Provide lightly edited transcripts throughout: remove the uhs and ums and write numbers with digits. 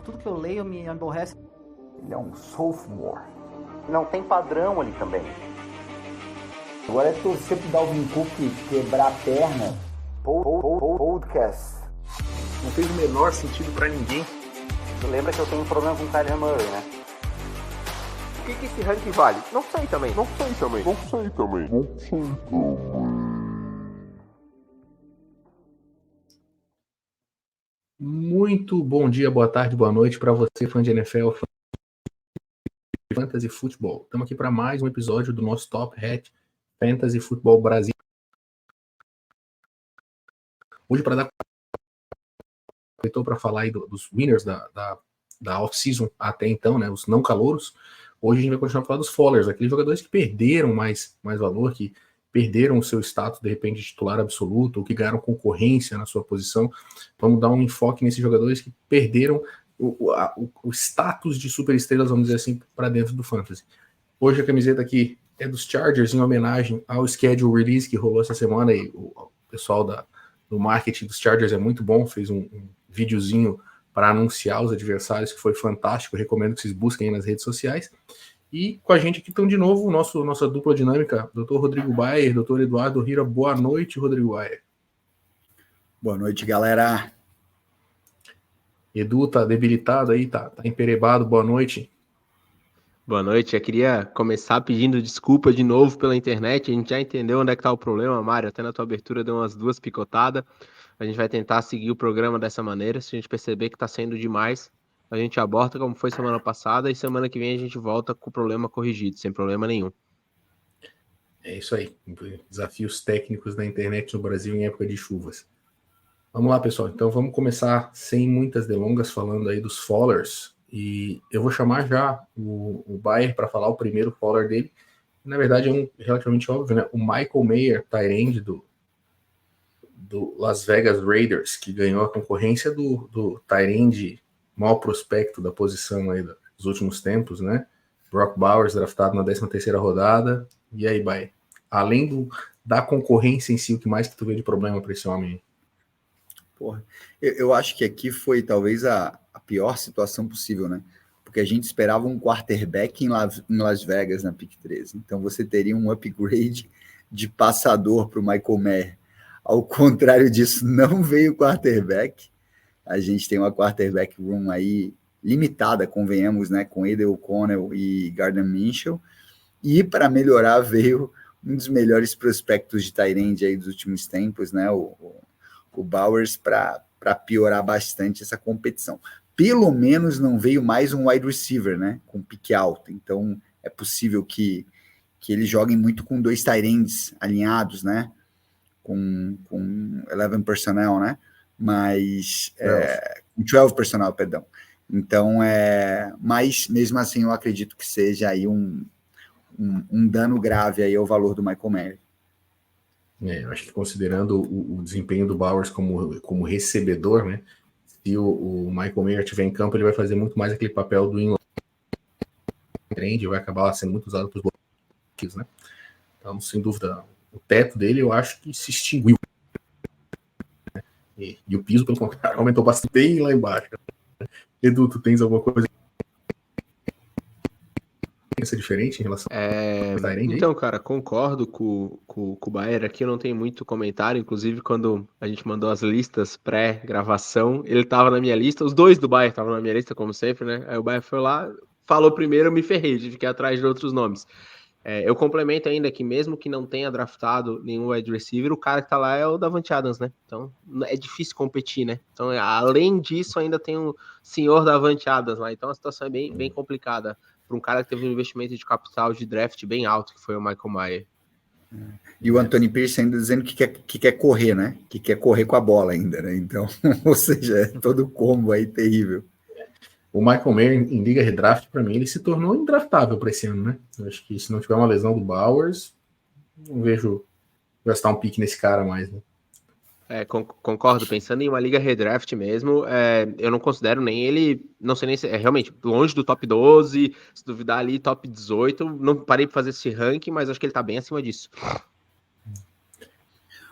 Tudo que eu leio me aborrece. Ele é um sophomore. Não tem padrão ali também. Agora é torcer pro Dalvin Cook quebrar a perna. Podcast. Não fez o menor sentido pra ninguém. Lembra que eu tenho um problema com o Kyler Murray, né? O que esse ranking vale? Não sei também. Muito bom dia, boa tarde, boa noite para você, fã de NFL, fã de Fantasy Futebol. Estamos aqui para mais um episódio do nosso Top Hat Fantasy Futebol Brasil. Hoje, para falar aí dos winners da off-season até então, né, os não calouros, hoje a gente vai continuar a falar dos fallers, aqueles jogadores que perderam mais valor, que perderam o seu status, de repente, de titular absoluto, ou que ganharam concorrência na sua posição. Vamos dar um enfoque nesses jogadores que perderam o status de superestrelas, vamos dizer assim, para dentro do Fantasy. Hoje a camiseta aqui é dos Chargers, em homenagem ao schedule release que rolou essa semana, e o pessoal do marketing dos Chargers é muito bom, fez um videozinho para anunciar os adversários, que foi fantástico, recomendo que vocês busquem aí nas redes sociais. E com a gente aqui estão de novo nossa dupla dinâmica, Dr. Rodrigo Bayer, Dr. Eduardo Rira. Boa noite, Rodrigo Bayer. Boa noite, galera. Edu tá debilitado aí, tá emperebado. Boa noite. Boa noite, eu queria começar pedindo desculpa de novo pela internet. A gente já entendeu onde é que tá o problema, Mário. Até na tua abertura deu umas 2 picotadas. A gente vai tentar seguir o programa dessa maneira. Se a gente perceber que tá sendo demais, a gente aborta como foi semana passada, e semana que vem a gente volta com o problema corrigido, sem problema nenhum. É isso aí, desafios técnicos na internet no Brasil em época de chuvas. Vamos lá, pessoal, então vamos começar sem muitas delongas falando aí dos fallers, e eu vou chamar já o Bayer para falar o primeiro faller dele. Na verdade é um relativamente óbvio, né? O Michael Mayer, tight end do Las Vegas Raiders, que ganhou a concorrência do tight end maior prospecto da posição aí dos últimos tempos, né? Brock Bowers, draftado na 13ª rodada. E aí, Bayer? Além da concorrência em si, o que mais que tu vê de problema para esse homem? Porra, eu acho que aqui foi talvez a pior situação possível, né? Porque a gente esperava um quarterback em Las Vegas na pick 13. Então você teria um upgrade de passador para o Michael Mayer. Ao contrário disso, não veio quarterback. A gente tem uma quarterback room aí limitada, convenhamos, né? Com Aidan O'Connell e Gardner Minshew. E para melhorar veio um dos melhores prospectos de tight end aí dos últimos tempos, né? O Bowers, para piorar bastante essa competição. Pelo menos não veio mais um wide receiver, né? Com pique alto. Então é possível que eles joguem muito com 2 tight ends alinhados, né? Com 11 personnel, né? Mas 12 personnel, perdão. Então, mas mesmo assim eu acredito que seja aí um dano grave aí ao valor do Michael Mayer. Eu acho que considerando o desempenho do Bowers como recebedor, né? Se o Michael Mayer estiver em campo, ele vai fazer muito mais aquele papel do inline trend, vai acabar sendo muito usado para os bloqueios, né? Então, sem dúvida, o teto dele eu acho que se extinguiu. E o piso, pelo contrário, aumentou bastante bem lá embaixo. Edu, tu tens alguma coisa diferente em relação ao Tyrande? Então, cara, concordo com o Bayer aqui, eu não tenho muito comentário. Inclusive, quando a gente mandou as listas pré-gravação, ele tava na minha lista, os dois do Bayer estavam na minha lista, como sempre, né? Aí o Bayer foi lá, falou primeiro, eu me ferrei, tive que ir atrás de outros nomes. Eu complemento ainda que mesmo que não tenha draftado nenhum wide receiver, o cara que tá lá é o Davante Adams, né? Então é difícil competir, né? Então, além disso, ainda tem o senhor Davante Adams lá. Então a situação é bem complicada para um cara que teve um investimento de capital de draft bem alto, que foi o Michael Mayer. E o Anthony Pierce ainda dizendo que quer correr, né? Que quer correr com a bola ainda, né? Então, ou seja, é todo combo aí terrível. O Michael Mayer em liga redraft, para mim, ele se tornou indraftável para esse ano, né? Eu acho que se não tiver uma lesão do Bowers, não vejo gastar um pique nesse cara mais, né? Concordo, pensando em uma liga redraft mesmo, eu não considero nem ele, não sei nem se realmente longe do top 12, se duvidar ali top 18, não parei para fazer esse ranking, mas acho que ele tá bem acima disso.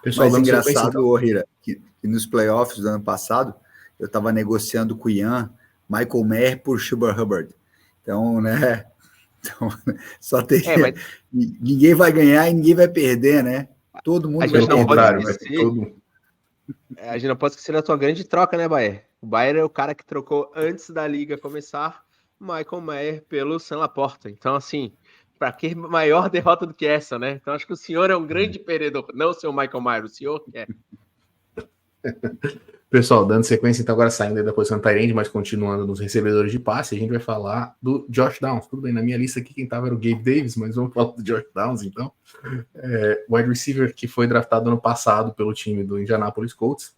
Pessoal, mas engraçado, Rira, que nos playoffs do ano passado, eu estava negociando com o Ian Michael Mayer por Chuba Hubbard. Então, né? Então, só teria... mas Ninguém vai ganhar e ninguém vai perder, né? Todo mundo a vai gente não perder. pode contrário, vai Mas... ter esquecer. todo. A gente não pode esquecer da tua grande troca, né, Bayer? O Bayer é o cara que trocou antes da liga começar Michael Mayer pelo Sam Laporta. Então, assim, para que maior derrota do que essa, né? Então, acho que o senhor é um grande perdedor, não o seu Michael Mayer, o senhor é. Pessoal, dando sequência, então agora saindo da posição Tyrande, mas continuando nos recebedores de passe, a gente vai falar do Josh Downs. Tudo bem, na minha lista aqui quem estava era o Gabe Davis, mas vamos falar do Josh Downs, então. Wide receiver que foi draftado ano passado pelo time do Indianapolis Colts.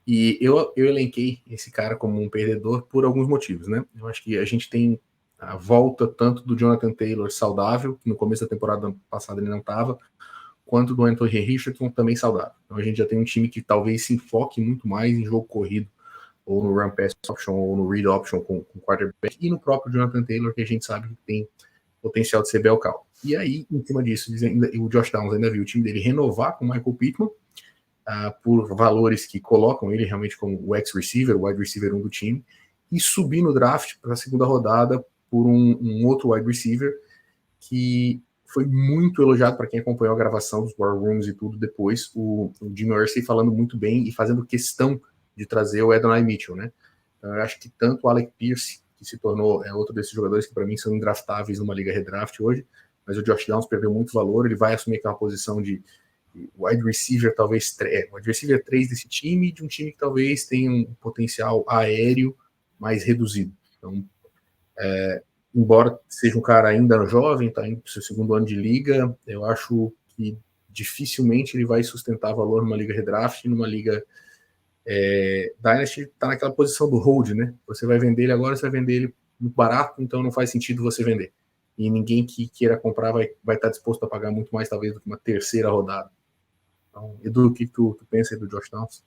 E eu elenquei esse cara como um perdedor por alguns motivos, né? Eu acho que a gente tem a volta tanto do Jonathan Taylor saudável, que no começo da temporada passada ele não estava, quanto do Anthony Richardson também saudável. Então a gente já tem um time que talvez se enfoque muito mais em jogo corrido, ou no run pass option, ou no read option com quarterback, e no próprio Jonathan Taylor, que a gente sabe que tem potencial de ser bell cow. E aí, em cima disso, o Josh Downs ainda viu o time dele renovar com o Michael Pittman, por valores que colocam ele realmente como o ex-receiver, o wide receiver 1 do time, e subir no draft para a segunda rodada por um outro wide receiver que foi muito elogiado para quem acompanhou a gravação dos War Rooms e tudo depois, o Jim Irsay falando muito bem e fazendo questão de trazer o Adonai Mitchell, né? Então, eu acho que tanto o Alec Pierce, que se tornou outro desses jogadores que para mim são indraftáveis numa liga redraft hoje, mas o Josh Downs perdeu muito valor, ele vai assumir aquela posição de wide receiver, talvez wide receiver 3 desse time, de um time que talvez tenha um potencial aéreo mais reduzido. Então, embora seja um cara ainda jovem, está indo para o seu segundo ano de liga, eu acho que dificilmente ele vai sustentar valor numa liga redraft, numa liga Dynasty, está naquela posição do hold, né? Você vai vender ele agora, você vai vender ele muito barato, então não faz sentido você vender. E ninguém que queira comprar vai estar disposto a pagar muito mais, talvez, do que uma terceira rodada. Então, Edu, o que tu pensa aí do Josh Downs?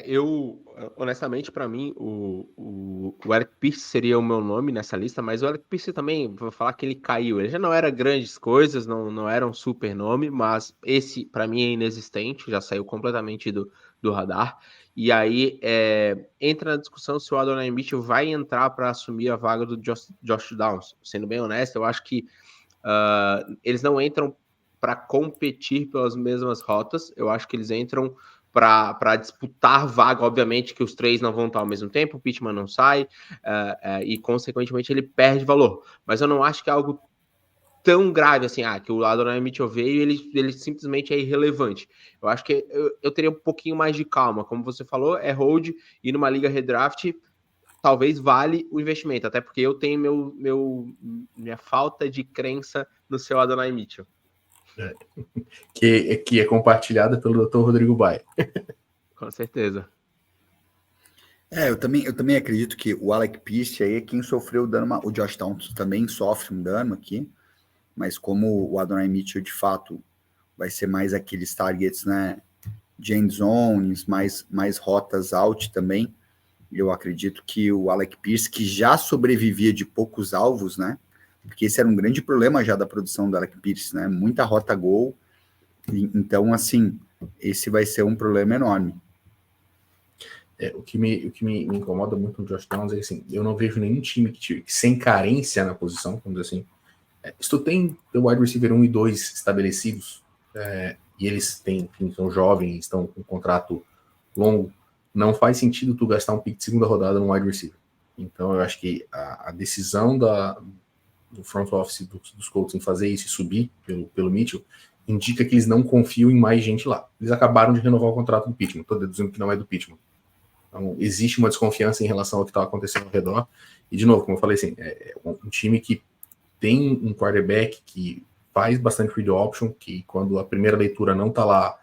Eu, honestamente, para mim, o Alec Pierce seria o meu nome nessa lista, mas o Alec Pierce também, vou falar que ele caiu. Ele já não era grandes coisas, não era um super nome, mas esse, para mim, é inexistente, já saiu completamente do radar. E aí, entra na discussão se o Adonai Mitchell vai entrar para assumir a vaga do Josh Downs. Sendo bem honesto, eu acho que eles não entram para competir pelas mesmas rotas, eu acho que eles entram para disputar vaga, obviamente que os três não vão estar ao mesmo tempo, o Pittman não sai, e consequentemente ele perde valor, mas eu não acho que é algo tão grave assim, que o Adonai Mitchell veio e ele simplesmente é irrelevante. Eu acho que eu teria um pouquinho mais de calma, como você falou, é hold, e numa liga redraft talvez vale o investimento, até porque eu tenho minha falta de crença no seu Adonai Mitchell. Que é compartilhada pelo Dr. Rodrigo Baia. Com certeza. Eu também acredito que o Alec Pierce aí é quem sofreu dano, o Josh Downs também sofre um dano aqui, mas como o Adonai Mitchell de fato vai ser mais aqueles targets, né, de end zones, mais rotas out também, eu acredito que o Alec Pierce, que já sobrevivia de poucos alvos, né, porque esse era um grande problema já da produção do Alec Pierce, né? Muita rota gol. Então, assim, esse vai ser um problema enorme. O que me incomoda muito no Josh Downs é assim, eu não vejo nenhum time que sem carência na posição, vamos dizer assim. Se tu tem o wide receiver 1 e 2 estabelecidos, e eles são jovens, estão com um contrato longo, não faz sentido tu gastar um pick de segunda rodada no wide receiver. Então, eu acho que a decisão do front office dos Colts em fazer isso e subir pelo Mitchell, indica que eles não confiam em mais gente lá. Eles acabaram de renovar o contrato do Pittman, estou deduzindo que não é do Pittman. Então, existe uma desconfiança em relação ao que está acontecendo ao redor. E, de novo, como eu falei, assim, é um time que tem um quarterback que faz bastante read option, que quando a primeira leitura não está lá,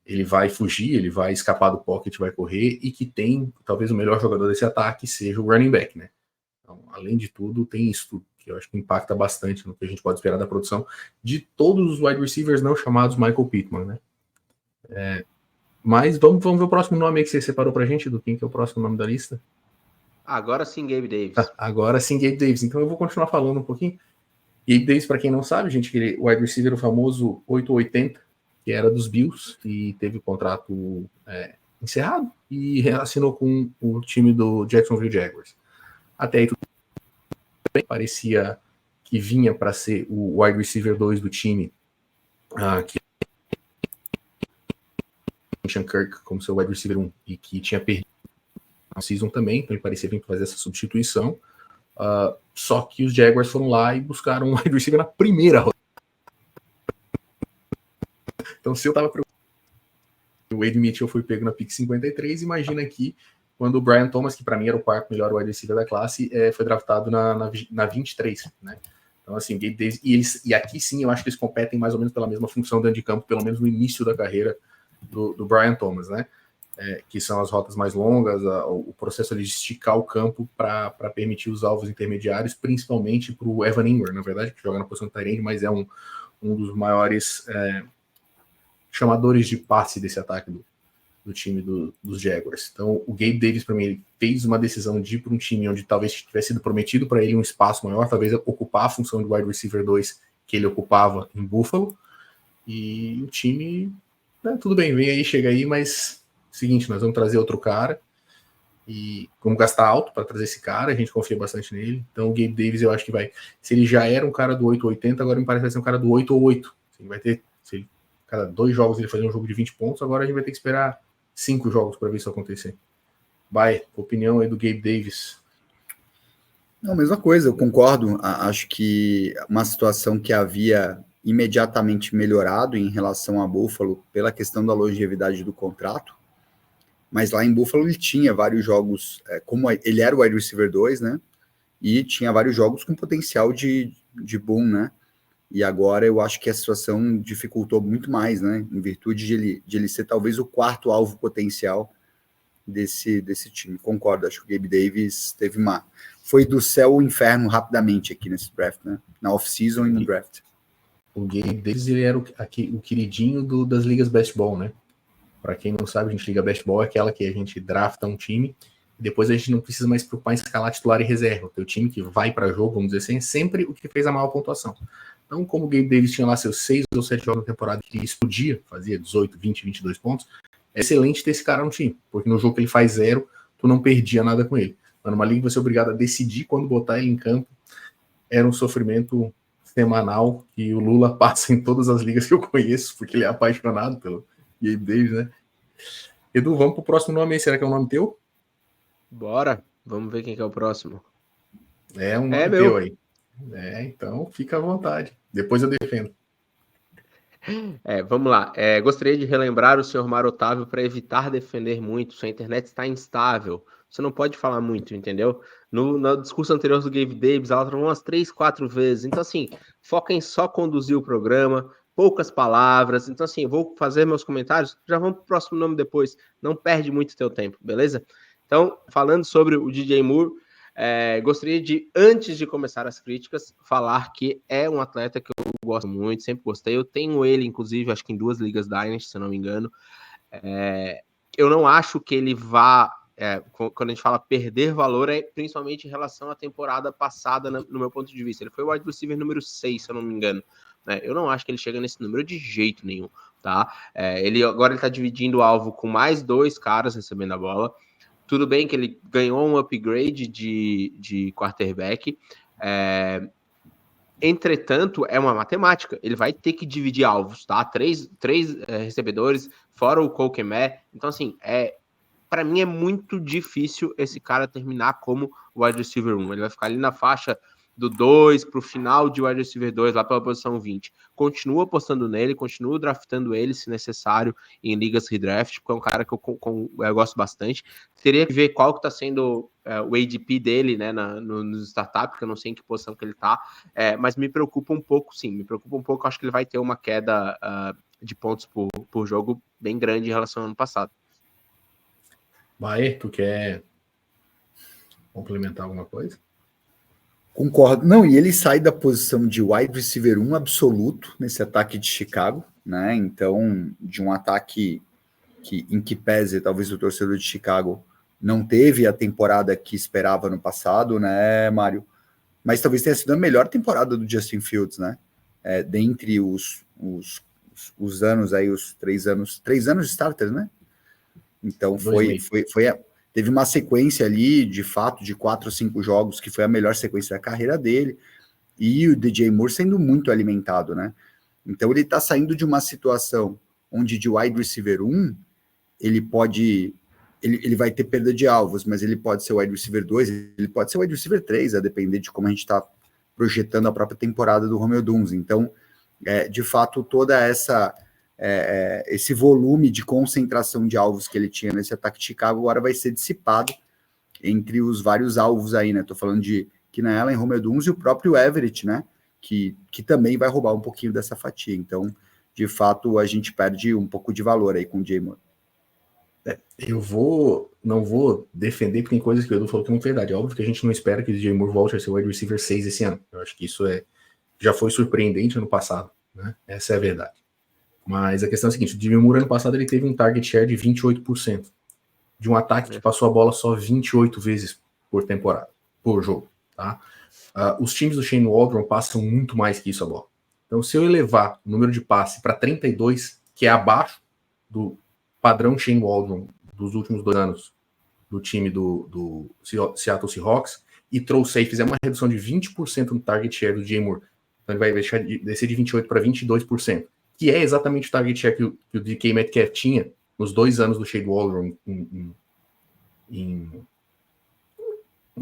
ele vai fugir, ele vai escapar do pocket, vai correr, e que tem, talvez, o melhor jogador desse ataque seja o running back, né? Então, além de tudo, tem isso tudo, que eu acho que impacta bastante no que a gente pode esperar da produção de todos os wide receivers não chamados Michael Pittman, né? Mas vamos ver o próximo nome aí que você separou pra gente, do quem que é o próximo nome da lista? Agora sim, Gabe Davis. Agora sim, Gabe Davis. Então eu vou continuar falando um pouquinho. Gabe Davis, para quem não sabe, gente, aquele wide receiver, o famoso 880, que era dos Bills, e teve o contrato encerrado, e assinou com o time do Jacksonville Jaguars. Até aí tudo bem, parecia que vinha para ser o wide receiver 2 do time, que Christian Kirk como seu wide receiver 1 e que tinha perdido a season também, então ele parecia vir fazer essa substituição. Só que os Jaguars foram lá e buscaram um wide receiver na primeira rodada. Então, se eu tava preocupado, o Wade Mitchell foi pego na pick 53, imagina aqui quando o Brian Thomas, que para mim era o quarto melhor wide receiver da classe, foi draftado na 23, né? Então, assim, Gabe Davis, e aqui sim eu acho que eles competem mais ou menos pela mesma função dentro de campo, pelo menos no início da carreira do Brian Thomas, né? Que são as rotas mais longas, o processo ali de esticar o campo para permitir os alvos intermediários, principalmente para o Evan Ingram, na verdade, que joga na posição de tight end, mas é um dos maiores chamadores de passe desse ataque do time dos Jaguars. Então, o Gabe Davis, para mim, ele fez uma decisão de ir para um time onde talvez tivesse sido prometido para ele um espaço maior, talvez ocupar a função de wide receiver 2 que ele ocupava em Buffalo, e o time, tudo bem, vem aí, chega aí, mas seguinte, nós vamos trazer outro cara e vamos gastar alto para trazer esse cara, a gente confia bastante nele. Então o Gabe Davis eu acho que vai, se ele já era um cara do 8-80, agora me parece que vai ser um cara do 8-8. Ele vai ter, se ele, cada 2 jogos ele fazer um jogo de 20 pontos, agora a gente vai ter que esperar 5 jogos para ver isso acontecer. Vai, opinião aí do Gabe Davis. Não, mesma coisa, eu concordo. Acho que uma situação que havia imediatamente melhorado em relação a Buffalo pela questão da longevidade do contrato, mas lá em Buffalo ele tinha vários jogos, como ele era o wide receiver 2, né, e tinha vários jogos com potencial de boom, né, e agora eu acho que a situação dificultou muito mais, né, em virtude de ele ser talvez o quarto alvo potencial desse time. Concordo, acho que o Gabe Davis foi do céu ao inferno rapidamente aqui nesse draft, né, na off-season e no draft. O Gabe Davis, ele era o queridinho das ligas best ball, né? Para quem não sabe, a gente liga best ball é aquela que a gente drafta um time e depois a gente não precisa mais se preocupar em escalar titular e reserva. O teu time que vai para jogo, vamos dizer assim, é sempre o que fez a maior pontuação. Então, como o Gabe Davis tinha lá seus 6 ou 7 jogos na temporada que explodia, fazia 18, 20, 22 pontos, é excelente ter esse cara no time, porque no jogo que ele faz 0, tu não perdia nada com ele. Mas numa liga você é obrigado a decidir quando botar ele em campo, era um sofrimento semanal que o Lula passa em todas as ligas que eu conheço, porque ele é apaixonado pelo Gabe Davis, né? Edu, vamos pro próximo nome aí, será que é um nome teu? Bora, vamos ver quem que é o próximo. É um nome teu aí. Então fica à vontade, depois eu defendo. Vamos lá. Gostaria de relembrar o senhor Mário Otávio para evitar defender muito. Sua internet está instável. Você não pode falar muito, entendeu? No discurso anterior do Gabe Davis, ela falou umas 3, 4 vezes. Então, assim, foca em só conduzir o programa, poucas palavras. Então, assim, eu vou fazer meus comentários, já vamos pro próximo nome depois. Não perde muito teu tempo, beleza? Então, falando sobre o DJ Moore, gostaria de, antes de começar as críticas, falar que é um atleta que eu gosto muito, sempre gostei. Eu tenho ele, inclusive, acho que em 2 ligas Dynasty, se eu não me engano. Eu não acho que ele vá, quando a gente fala perder valor, principalmente em relação à temporada passada, no meu ponto de vista. Ele foi o wide receiver número 6, se eu não me engano. Eu não acho que ele chega nesse número de jeito nenhum, tá? Agora ele tá dividindo o alvo com mais 2 caras recebendo a bola. Tudo bem que ele ganhou um upgrade de quarterback, entretanto, é uma matemática. Ele vai ter que dividir alvos, tá? 3 recebedores, fora o Cole Kmet. Então, assim, para mim é muito difícil esse cara terminar como wide receiver 1. Ele vai ficar ali na faixa do 2 para o final de wide receiver 2, lá pela posição 20. Continuo apostando nele, continuo draftando ele, se necessário, em ligas redraft, porque é um cara que eu gosto bastante. Teria que ver qual que está sendo o ADP dele, né, nos startups, porque eu não sei em que posição que ele está, mas me preocupa um pouco, sim, me preocupa um pouco. Acho que ele vai ter uma queda de pontos por jogo bem grande em relação ao ano passado. Baer, tu quer complementar alguma coisa? Concordo. Não, e ele sai da posição de wide receiver 1 absoluto nesse ataque de Chicago, né? Então, de um ataque em que pese, talvez o torcedor de Chicago não teve a temporada que esperava no passado, né, Mário? Mas talvez tenha sido a melhor temporada do Justin Fields, né? Dentre os anos aí, os 3 anos de starter, né? Então foi teve uma sequência ali, de fato, de 4 ou 5 jogos, que foi a melhor sequência da carreira dele, e o DJ Moore sendo muito alimentado, né? Então ele está saindo de uma situação onde de wide receiver 1, ele pode... Ele vai ter perda de alvos, mas ele pode ser wide receiver 2, ele pode ser wide receiver 3, a depender de como a gente está projetando a própria temporada do Romeo Dunze. Então, de fato, toda esse volume de concentração de alvos que ele tinha nesse ataque de Chicago agora vai ser dissipado entre os vários alvos aí, né? Tô falando de Keenan Allen, Romeo Dunze e o próprio Everett, né? Que também vai roubar um pouquinho dessa fatia. Então, de fato, a gente perde um pouco de valor aí com o Jay Moore. Eu não vou defender, porque tem coisas que o Edu falou que é muito verdade. É óbvio que a gente não espera que o DJ Moore volte a ser o wide receiver 6 esse ano. Eu acho que isso já foi surpreendente ano passado, né? Essa é a verdade. Mas a questão é a seguinte: o DJ Moore ano passado ele teve um target share de 28%, de um ataque que passou a bola só 28 vezes por temporada, por jogo, tá? Os times do Shane Waldron passam muito mais que isso a bola. Então, se eu elevar o número de passe para 32, que é abaixo do padrão Shane Waldron dos últimos 2 anos do time do Seattle Seahawks, e trouxer e fizer uma redução de 20% no target share do DJ Moore, então ele vai descer de 28% para 22%, que é exatamente o target share que o DK Metcalf tinha nos 2 anos do Shane Waldron em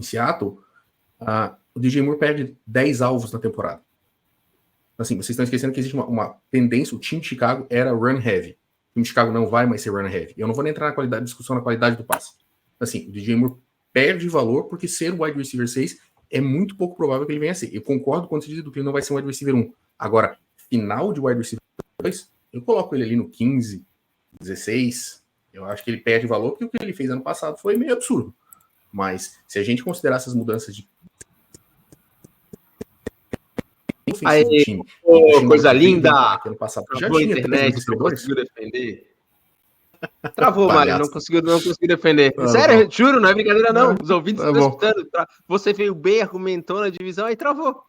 Seattle. O DJ Moore perde 10 alvos na temporada. Assim, vocês estão esquecendo que existe uma tendência. O time de Chicago era run heavy. O time de Chicago não vai mais ser run heavy. Eu não vou nem entrar na discussão na qualidade do passe. Assim, o DJ Moore perde valor porque ser o wide receiver 6 é muito pouco provável que ele venha a ser. Eu concordo quando se diz que ele não vai ser um wide receiver 1. Agora, final de wide receiver 2, eu coloco ele ali no 15, 16. Eu acho que ele perde valor porque o que ele fez ano passado foi meio absurdo. Mas se a gente considerar essas mudanças de aí, time, coisa linda, ano passado, já tinha internet, não conseguiu defender. Travou, Mário, não conseguiu defender. Sério, juro, não é brincadeira não. Os ouvintes estão escutando. Você veio bem, argumentou na divisão, aí travou.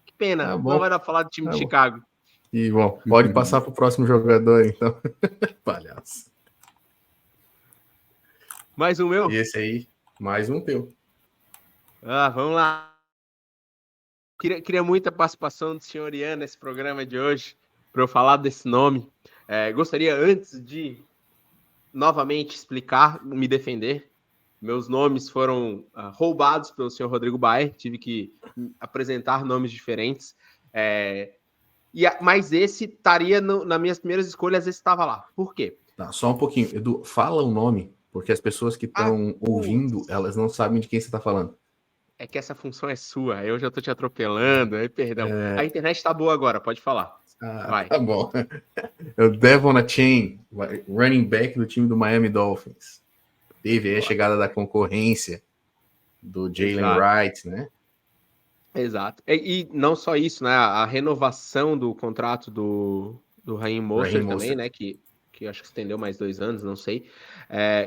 Que pena, não vai dar pra falar do time de Chicago. E bom, pode passar pro próximo jogador, então. Palhaço. Mais um meu? E esse aí, mais um teu. Vamos lá. Queria muita participação do senhor Ian nesse programa de hoje, para eu falar desse nome. Gostaria, antes de novamente explicar, me defender. Meus nomes foram roubados pelo senhor Rodrigo Baer, tive que apresentar nomes diferentes. Mas esse estaria nas minhas primeiras escolhas, esse estava lá. Por quê? Tá, só um pouquinho. Edu, fala o nome, porque as pessoas que estão ouvindo, elas não sabem de quem você está falando. É que essa função é sua, eu já tô te atropelando, perdão. A internet tá boa agora, pode falar. Vai. Tá bom. É o Devon Achane, running back do time do Miami Dolphins. Teve aí a chegada da concorrência do Jalen Wright, né? Exato. E não só isso, né? A renovação do contrato do Raheem Mostert também, né? Que acho que estendeu mais 2 anos, não sei.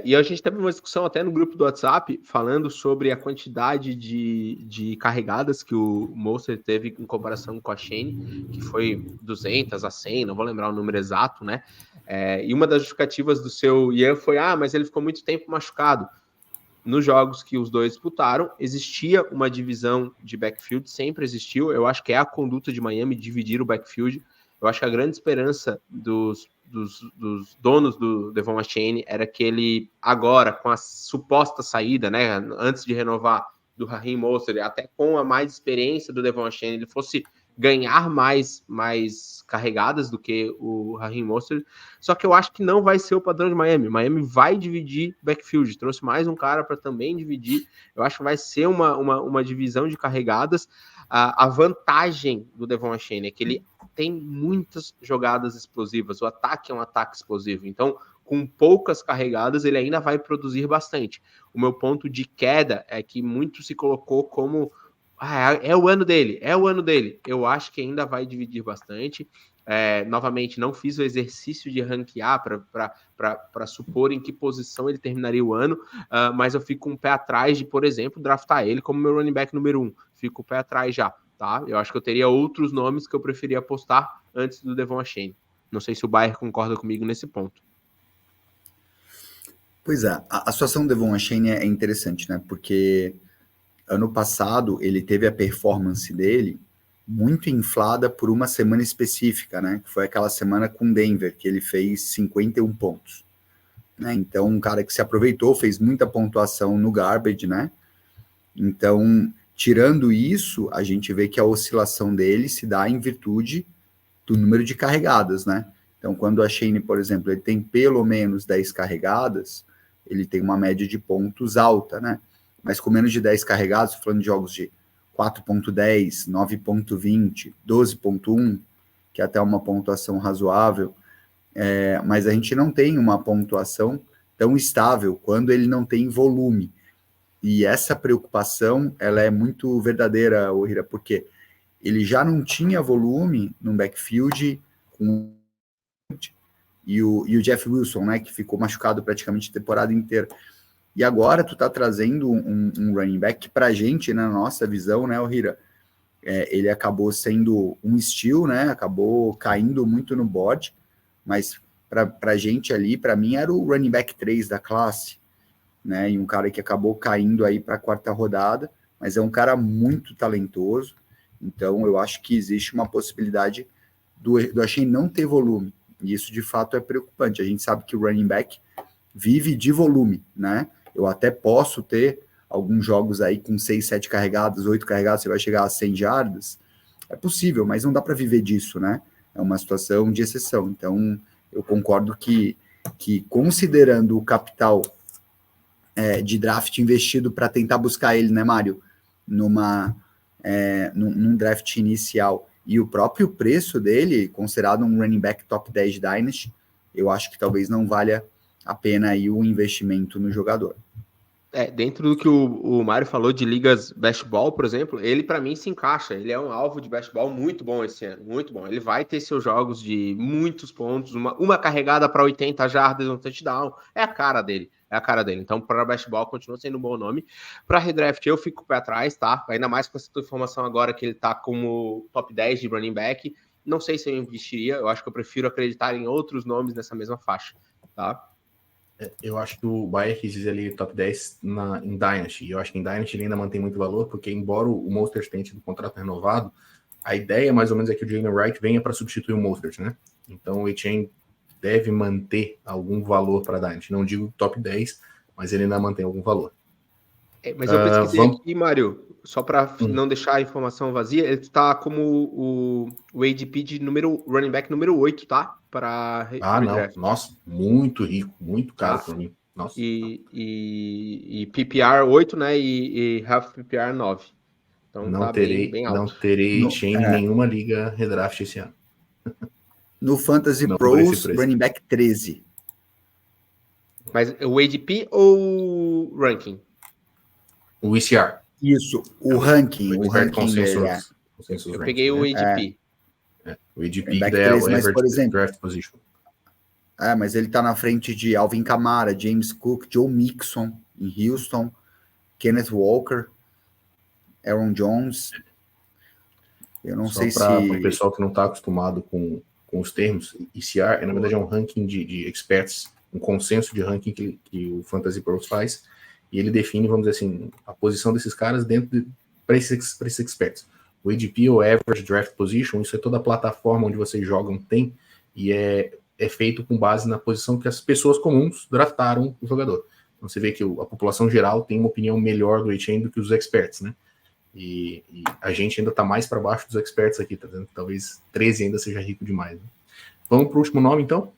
E a gente teve uma discussão até no grupo do WhatsApp falando sobre a quantidade de carregadas que o Mostert teve em comparação com a Shane, que foi 200 a 100, não vou lembrar o número exato, né? E uma das justificativas do seu Ian foi, mas ele ficou muito tempo machucado. Nos jogos que os dois disputaram, existia uma divisão de backfield, sempre existiu. Eu acho que é a conduta de Miami dividir o backfield. Eu acho que a grande esperança dos donos do Devon Achane era que ele, agora, com a suposta saída, né, antes de renovar do Raheem Mostert, até com a mais experiência do Devon Achane, ele fosse ganhar mais carregadas do que o Raheem Mostert. Só que eu acho que não vai ser o padrão de Miami. Miami vai dividir backfield. Trouxe mais um cara para também dividir. Eu acho que vai ser uma divisão de carregadas. A vantagem do Devon Achane é que ele tem muitas jogadas explosivas. O ataque é um ataque explosivo. Então, com poucas carregadas, ele ainda vai produzir bastante. O meu ponto de queda é que muito se colocou como é o ano dele. Eu acho que ainda vai dividir bastante. Novamente, não fiz o exercício de ranquear para supor em que posição ele terminaria o ano, mas eu fico um pé atrás de, por exemplo, draftar ele como meu running back número 1. Fico um pé atrás já. Tá? Eu acho que eu teria outros nomes que eu preferia apostar antes do Devon Achane. Não sei se o Bayer concorda comigo nesse ponto. Pois é, a situação do Devon Achane é interessante, né? Porque ano passado ele teve a performance dele muito inflada por uma semana específica, né? Que foi aquela semana com Denver, que ele fez 51 pontos. Né? Então, um cara que se aproveitou, fez muita pontuação no garbage, né? Então, tirando isso, a gente vê que a oscilação dele se dá em virtude do número de carregadas, né? Então, quando a Shane, por exemplo, ele tem pelo menos 10 carregadas, ele tem uma média de pontos alta, né? Mas com menos de 10 carregados, falando de jogos de 4.10, 9.20, 12.1, que é até uma pontuação razoável, mas a gente não tem uma pontuação tão estável quando ele não tem volume. E essa preocupação, ela é muito verdadeira, Ohira, porque ele já não tinha volume no backfield com e o Jeff Wilson, né, que ficou machucado praticamente a temporada inteira. E agora tu tá trazendo um running back que pra gente, na nossa visão, né, Ohira, ele acabou sendo um steal, né, acabou caindo muito no board, mas pra gente ali, pra mim, era o running back 3 da classe, né, e um cara que acabou caindo aí pra quarta rodada, mas é um cara muito talentoso, então eu acho que existe uma possibilidade do Achane não ter volume, e isso de fato é preocupante. A gente sabe que o running back vive de volume, né? Eu até posso ter alguns jogos aí com 6, 7 carregadas, 8 carregadas, você vai chegar a 100 jardas, é possível, mas não dá para viver disso, né? É uma situação de exceção. Então, eu concordo que considerando o capital de draft investido para tentar buscar ele, né, Mário? Num draft inicial, e o próprio preço dele, considerado um running back top 10 de Dynasty, eu acho que talvez não valha a pena aí o investimento no jogador. Dentro do que o Mário falou de ligas best ball, por exemplo, ele para mim se encaixa. Ele é um alvo de best ball muito bom esse ano, muito bom. Ele vai ter seus jogos de muitos pontos, uma carregada para 80 jardas, um touchdown. É a cara dele. Então, para best ball continua sendo um bom nome. Para redraft eu fico pé atrás, tá? Ainda mais com essa tua informação agora que ele tá como top 10 de running back. Não sei se eu investiria. Eu acho que eu prefiro acreditar em outros nomes nessa mesma faixa, tá? Eu acho que o Bayer quis dizer ali top 10 em Dynasty. E eu acho que em Dynasty ele ainda mantém muito valor, porque embora o Mostert tenha tido contrato renovado, a ideia mais ou menos é que o Jalen Wright venha para substituir o Mostert, né? Então o Etienne deve manter algum valor para Dynasty. Não digo top 10, mas ele ainda mantém algum valor. Mas eu pesquisei aqui, Mário, só para não deixar a informação vazia, ele está como o ADP de running back número 8, tá? Para não. Nossa, muito rico, muito caro para mim. Nossa. E PPR 8, né? E half PPR 9. Então não tá terei, bem alto. Não terei Chain em nenhuma liga redraft esse ano. No Fantasy Pros, running back 13. Mas o ADP ou o ranking? O ECR. Isso, o ranking. O ranking consensus eu ranking, peguei o ADP. O ADP que é o mas, average por exemplo, draft position. Mas ele tá na frente de Alvin Kamara, James Cook, Joe Mixon em Houston, Kenneth Walker, Aaron Jones. Eu não sei se... Para o pessoal que não está acostumado com os termos, ECR, na verdade, é um ranking de experts, um consenso de ranking que o Fantasy Pros faz, e ele define, vamos dizer assim, a posição desses caras dentro para esses experts. O ADP, ou Average Draft Position, isso é toda a plataforma onde vocês jogam tem, e é feito com base na posição que as pessoas comuns draftaram o jogador. Então você vê que a população geral tem uma opinião melhor do Etienne do que os experts, né? E a gente ainda está mais para baixo dos experts aqui, tá vendo? Talvez 13 ainda seja rico demais. Né? Vamos para o último nome, então?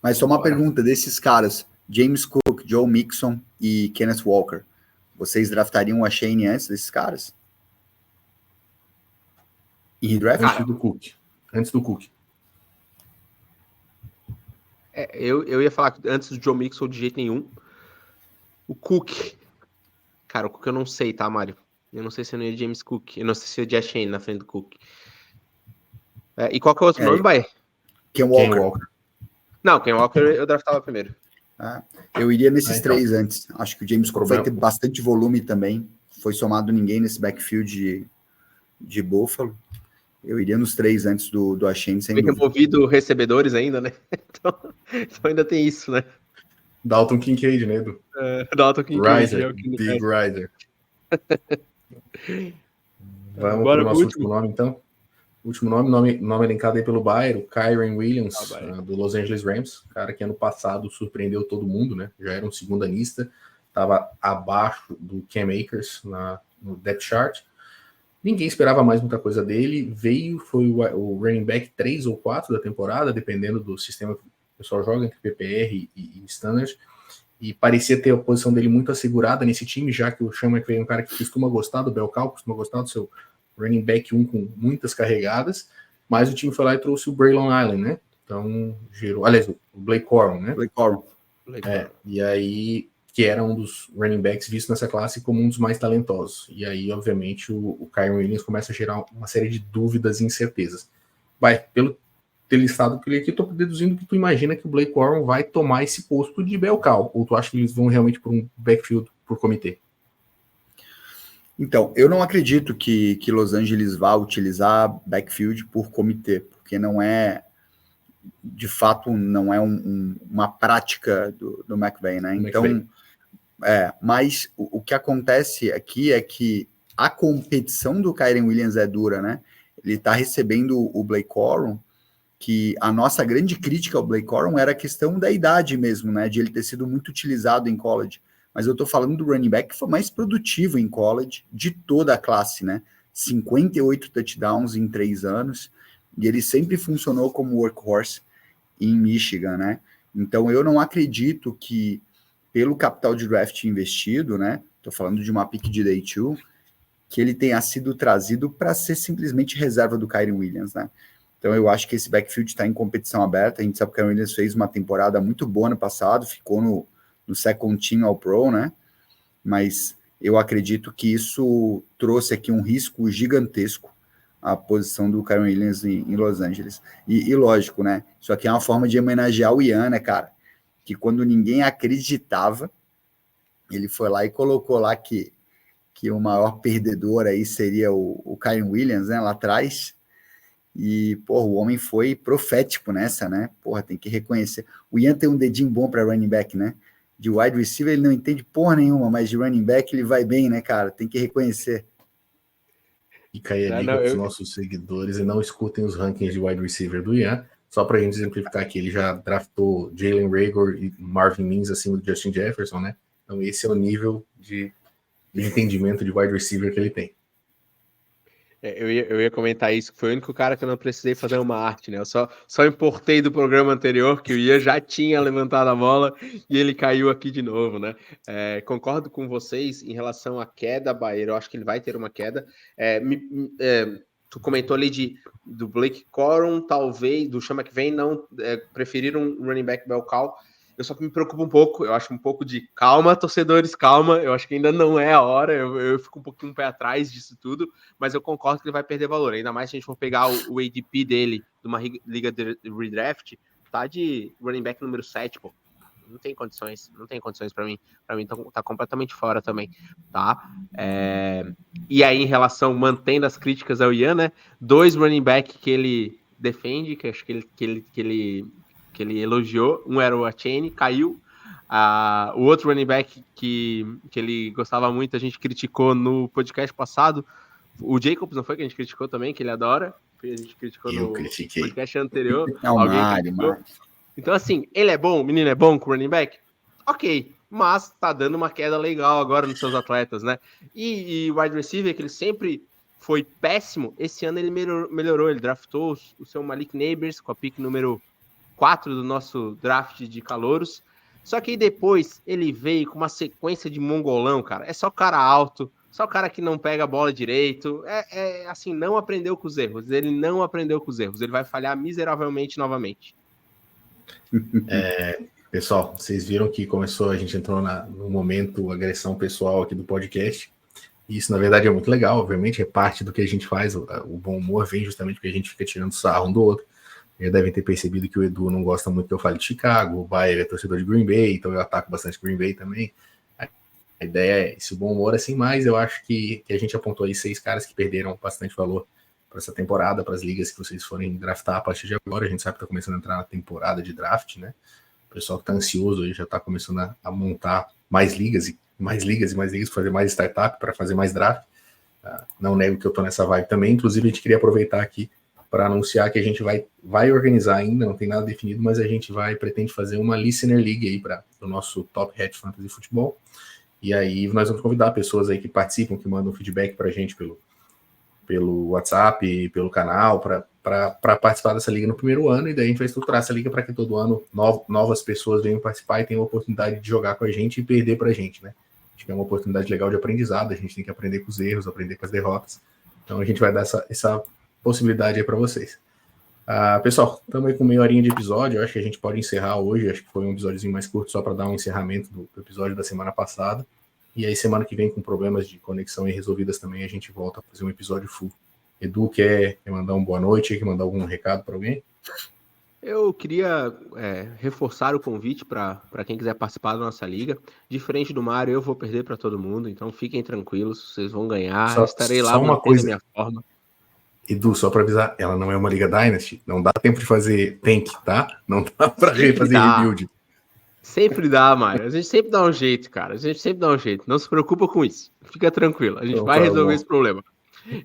Mas só uma pergunta desses caras, James Cook, Joe Mixon e Kenneth Walker, vocês draftariam a Shane antes desses caras? E draft? Antes do Cook. Eu ia falar que antes do Joe Mixon de jeito nenhum. O Cook. Cara, o Cook eu não sei, tá, Mário? Eu não sei se eu não ia James Cook. Eu não sei se eu ia Shane na frente do Cook. E qual que é o outro nome, Bayer? Ken Walker. Não, Ken Walker eu draftava primeiro. Eu iria nesses três antes. Acho que o James Cook vai ter bastante volume também. Foi somado ninguém nesse backfield de Buffalo. Eu iria nos 3 antes do Achane, sem dúvida. Removido recebedores ainda, né? Então ainda tem isso, né? Dalton Kincaid, né, Edu? Dalton Kincaid. Riser, Big Riser. Vamos Bora para o nosso pro último nome, então. Último nome elencado aí pelo Bayern, o Kyren Williams, do Los Angeles Rams, cara que ano passado surpreendeu todo mundo, né? Já era um segundanista, estava abaixo do Cam Akers no depth chart. Ninguém esperava mais muita coisa dele. Foi o running back 3 ou 4 da temporada, dependendo do sistema que o pessoal joga, entre PPR e standard. E parecia ter a posição dele muito assegurada nesse time, já que o Sean McVay é um cara que costuma gostar do Belcal, costuma gostar do seu running back 1 com muitas carregadas, mas o time foi lá e trouxe o Braylon Allen, né? Então, gerou... Aliás, o Blake Corum, né? Blake Corum. E aí, que era um dos running backs vistos nessa classe como um dos mais talentosos. E aí, obviamente, o Kyren Williams começa a gerar uma série de dúvidas e incertezas. Pelo ter listado que ele aqui, eu tô deduzindo que tu imagina que o Blake Corum vai tomar esse posto de Belcal, ou tu acha que eles vão realmente por um backfield por comitê? Então, eu não acredito que Los Angeles vá utilizar backfield por comitê, porque não é, de fato, não é uma prática do McVay, né? Então, mas o que acontece aqui é que a competição do Kyren Williams é dura, né? Ele está recebendo o Blake Corum, que a nossa grande crítica ao Blake Corum era a questão da idade mesmo, né? De ele ter sido muito utilizado em college. Mas eu tô falando do running back que foi mais produtivo em college de toda a classe, né? 58 touchdowns em 3 anos, e ele sempre funcionou como workhorse em Michigan, né? Então eu não acredito que, pelo capital de draft investido, né? Tô falando de uma pick de day 2, que ele tenha sido trazido para ser simplesmente reserva do Kyren Williams, né? Então eu acho que esse backfield está em competição aberta. A gente sabe que o Kyren Williams fez uma temporada muito boa no passado, ficou no second team All-Pro, né? Mas eu acredito que isso trouxe aqui um risco gigantesco à posição do Kyren Williams em Los Angeles. E lógico, né? Isso aqui é uma forma de homenagear o Ian, né, cara? Que quando ninguém acreditava, ele foi lá e colocou lá que o maior perdedor aí seria o Kyren Williams, né, lá atrás. E, porra, o homem foi profético nessa, né? Porra, tem que reconhecer. O Ian tem um dedinho bom para running back, né? De wide receiver ele não entende porra nenhuma, mas de running back ele vai bem, né, cara? Tem que reconhecer. Fica aí a dica para os nossos seguidores e não escutem os rankings de wide receiver do Ian. Só para a gente exemplificar aqui, ele já draftou Jalen Reagor e Marvin Mims acima do Justin Jefferson, né? Então esse é o nível de entendimento de wide receiver que ele tem. Eu ia comentar isso, que foi o único cara que eu não precisei fazer uma arte, né? Eu só importei do programa anterior, que o Ian já tinha levantado a bola e ele caiu aqui de novo, né? Concordo com vocês em relação à queda, Baer. Eu acho que ele vai ter uma queda. Tu comentou ali do Blake Corum, talvez, do Sean McVay, não preferiram um running back Belcal. Eu só me preocupo um pouco, eu acho um pouco de calma, torcedores, calma, eu acho que ainda não é a hora, eu fico um pouquinho pé atrás disso tudo, mas eu concordo que ele vai perder valor, ainda mais se a gente for pegar o ADP dele, de uma liga de redraft, tá de running back número 7, pô, não tem condições para mim tá completamente fora também, tá? E aí, em relação, mantendo as críticas ao Ian, né, 2 running back que ele defende, que acho que ele elogiou, um era o Achane, caiu, o outro running back que ele gostava muito, a gente criticou no podcast passado, o Jacobs, não foi que a gente criticou também, que ele adora, a gente criticou no podcast anterior. Mário. Então assim, ele é bom, o menino é bom com running back? Ok, mas tá dando uma queda legal agora nos seus atletas, né? E wide receiver, que ele sempre foi péssimo, esse ano ele melhorou, ele draftou o seu Malik Neighbors com a pick número 4 do nosso draft de calouros, só que aí depois ele veio com uma sequência de mongolão, cara, é só cara alto, só cara que não pega a bola direito, assim, não aprendeu com os erros, ele vai falhar miseravelmente novamente. Pessoal, vocês viram que a gente entrou no momento agressão pessoal aqui do podcast, e isso na verdade é muito legal, obviamente, é parte do que a gente faz, o bom humor vem justamente porque a gente fica tirando sarro um do outro. Já devem ter percebido que o Edu não gosta muito que eu fale de Chicago, o Bayer é torcedor de Green Bay, então eu ataco bastante Green Bay também. A ideia é esse bom humor assim, mas eu acho que a gente apontou aí 6 caras que perderam bastante valor para essa temporada, para as ligas que vocês forem draftar a partir de agora. A gente sabe que está começando a entrar na temporada de draft, né? pessoal que está ansioso aí já está começando a montar mais ligas, fazer mais startup para fazer mais draft. Não nego que eu estou nessa vibe também. Inclusive, a gente queria aproveitar aqui para anunciar que a gente vai organizar ainda, não tem nada definido, mas a gente pretende fazer uma Listener League aí para o nosso Top Hat Fantasy Futebol. E aí nós vamos convidar pessoas aí que participam, que mandam feedback para a gente pelo WhatsApp, pelo canal, para participar dessa liga no primeiro ano, e daí a gente vai estruturar essa liga para que todo ano novas pessoas venham participar e tenham a oportunidade de jogar com a gente e perder para a gente, né? Acho que é uma oportunidade legal de aprendizado, a gente tem que aprender com os erros, aprender com as derrotas. Então a gente vai dar essa possibilidade aí para vocês. Pessoal, estamos aí com meia horinha de episódio, eu acho que a gente pode encerrar hoje, acho que foi um episódiozinho mais curto só para dar um encerramento do episódio da semana passada, e aí semana que vem com problemas de conexão resolvidas também a gente volta a fazer um episódio full. Edu, quer mandar uma boa noite, quer mandar algum recado para alguém? Eu queria reforçar o convite para quem quiser participar da nossa liga. Diferente do Mário, eu vou perder para todo mundo, então fiquem tranquilos, vocês vão ganhar, estarei lá mantendo a minha forma. Edu, só para avisar, ela não é uma Liga Dynasty, não dá tempo de fazer tank, tá? Não dá para fazer rebuild. Sempre dá, Mário, a gente sempre dá um jeito, cara, a gente sempre dá um jeito, não se preocupa com isso, fica tranquilo, a gente vai resolver esse problema.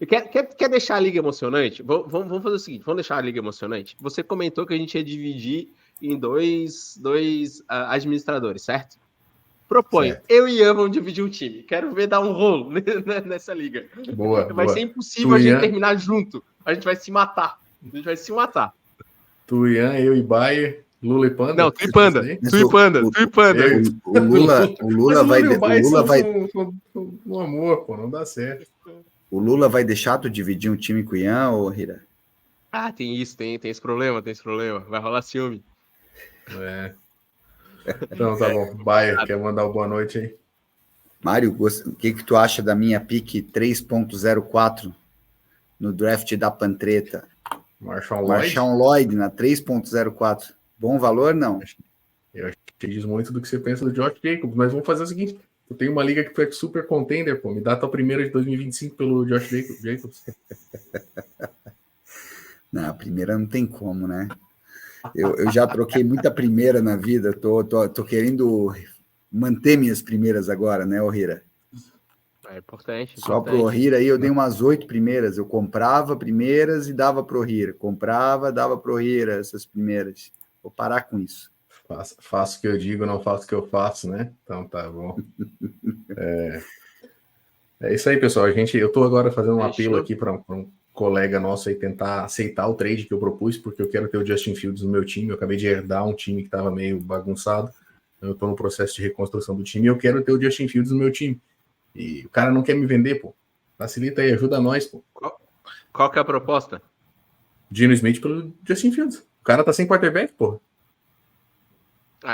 Quer deixar a liga emocionante? Vamos fazer o seguinte, vamos deixar a liga emocionante. Você comentou que a gente ia dividir em dois administradores, certo? Proponho, certo. Eu e Ian vamos dividir um time. Quero ver dar um rolo nessa liga. Vai ser impossível a gente terminar junto. A gente vai se matar. Tu, Ian, eu e Bayer, Lula e Panda. Não, tu e Panda. O Lula vai... Um amor, pô, não dá certo. O Lula vai deixar tu dividir um time com o Ian, ou Hira? Tem esse problema. Vai rolar ciúme. Então tá bom. Bayer, quer mandar uma boa noite aí? Mário, o que tu acha da minha pick 3.04 no draft da Pantreta? Marshawn Lloyd na 3.04. Bom valor, não? Eu acho que diz muito do que você pensa do Josh Jacobs, mas vamos fazer o seguinte. Eu tenho uma liga que foi super contender, pô. Me dá a tua primeira de 2025 pelo Josh Jacobs. Não, a primeira não tem como, né? Eu já troquei muita primeira na vida. Tô querendo manter minhas primeiras agora, né, Ohira? É importante. Só pro Ohira aí eu dei umas 8 primeiras. Eu comprava primeiras e dava pro Ohira. Comprava, dava pro Ohira essas primeiras. Vou parar com isso. Faço o que eu digo, não faço o que eu faço, né? Então tá bom. É isso aí, pessoal. Eu tô agora fazendo um apelo aqui para um colega nosso aí tentar aceitar o trade que eu propus, porque eu quero ter o Justin Fields no meu time. Eu acabei de herdar um time que estava meio bagunçado. Eu tô no processo de reconstrução do time e eu quero ter o Justin Fields no meu time. E o cara não quer me vender, pô. Facilita aí, ajuda nós, pô. Qual que é a proposta? Geno Smith pelo Justin Fields. O cara tá sem quarterback, pô.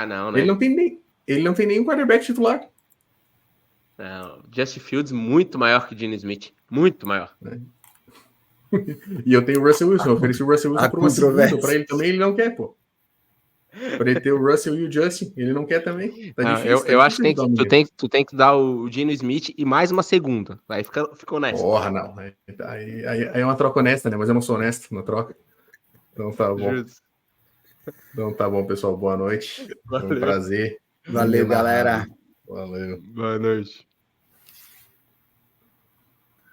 Não, né? Ele não tem nenhum quarterback titular. Não, Justin Fields muito maior que Geno Smith. Muito maior. E eu tenho o Russell Wilson. Eu ofereci o Russell Wilson por uma segunda pra ele também, ele não quer, pô. Pra ele ter o Russell e o Justin, ele não quer também. Tá difícil, eu acho que tu tem que dar o Geno Smith e mais uma segunda. Aí fica honesto. Porra, não. Aí é uma troca honesta, né? Mas eu não sou honesto na troca. Então tá bom. Justo. Então tá bom, pessoal. Boa noite. Foi um prazer. Valeu, galera. Valeu. Boa noite.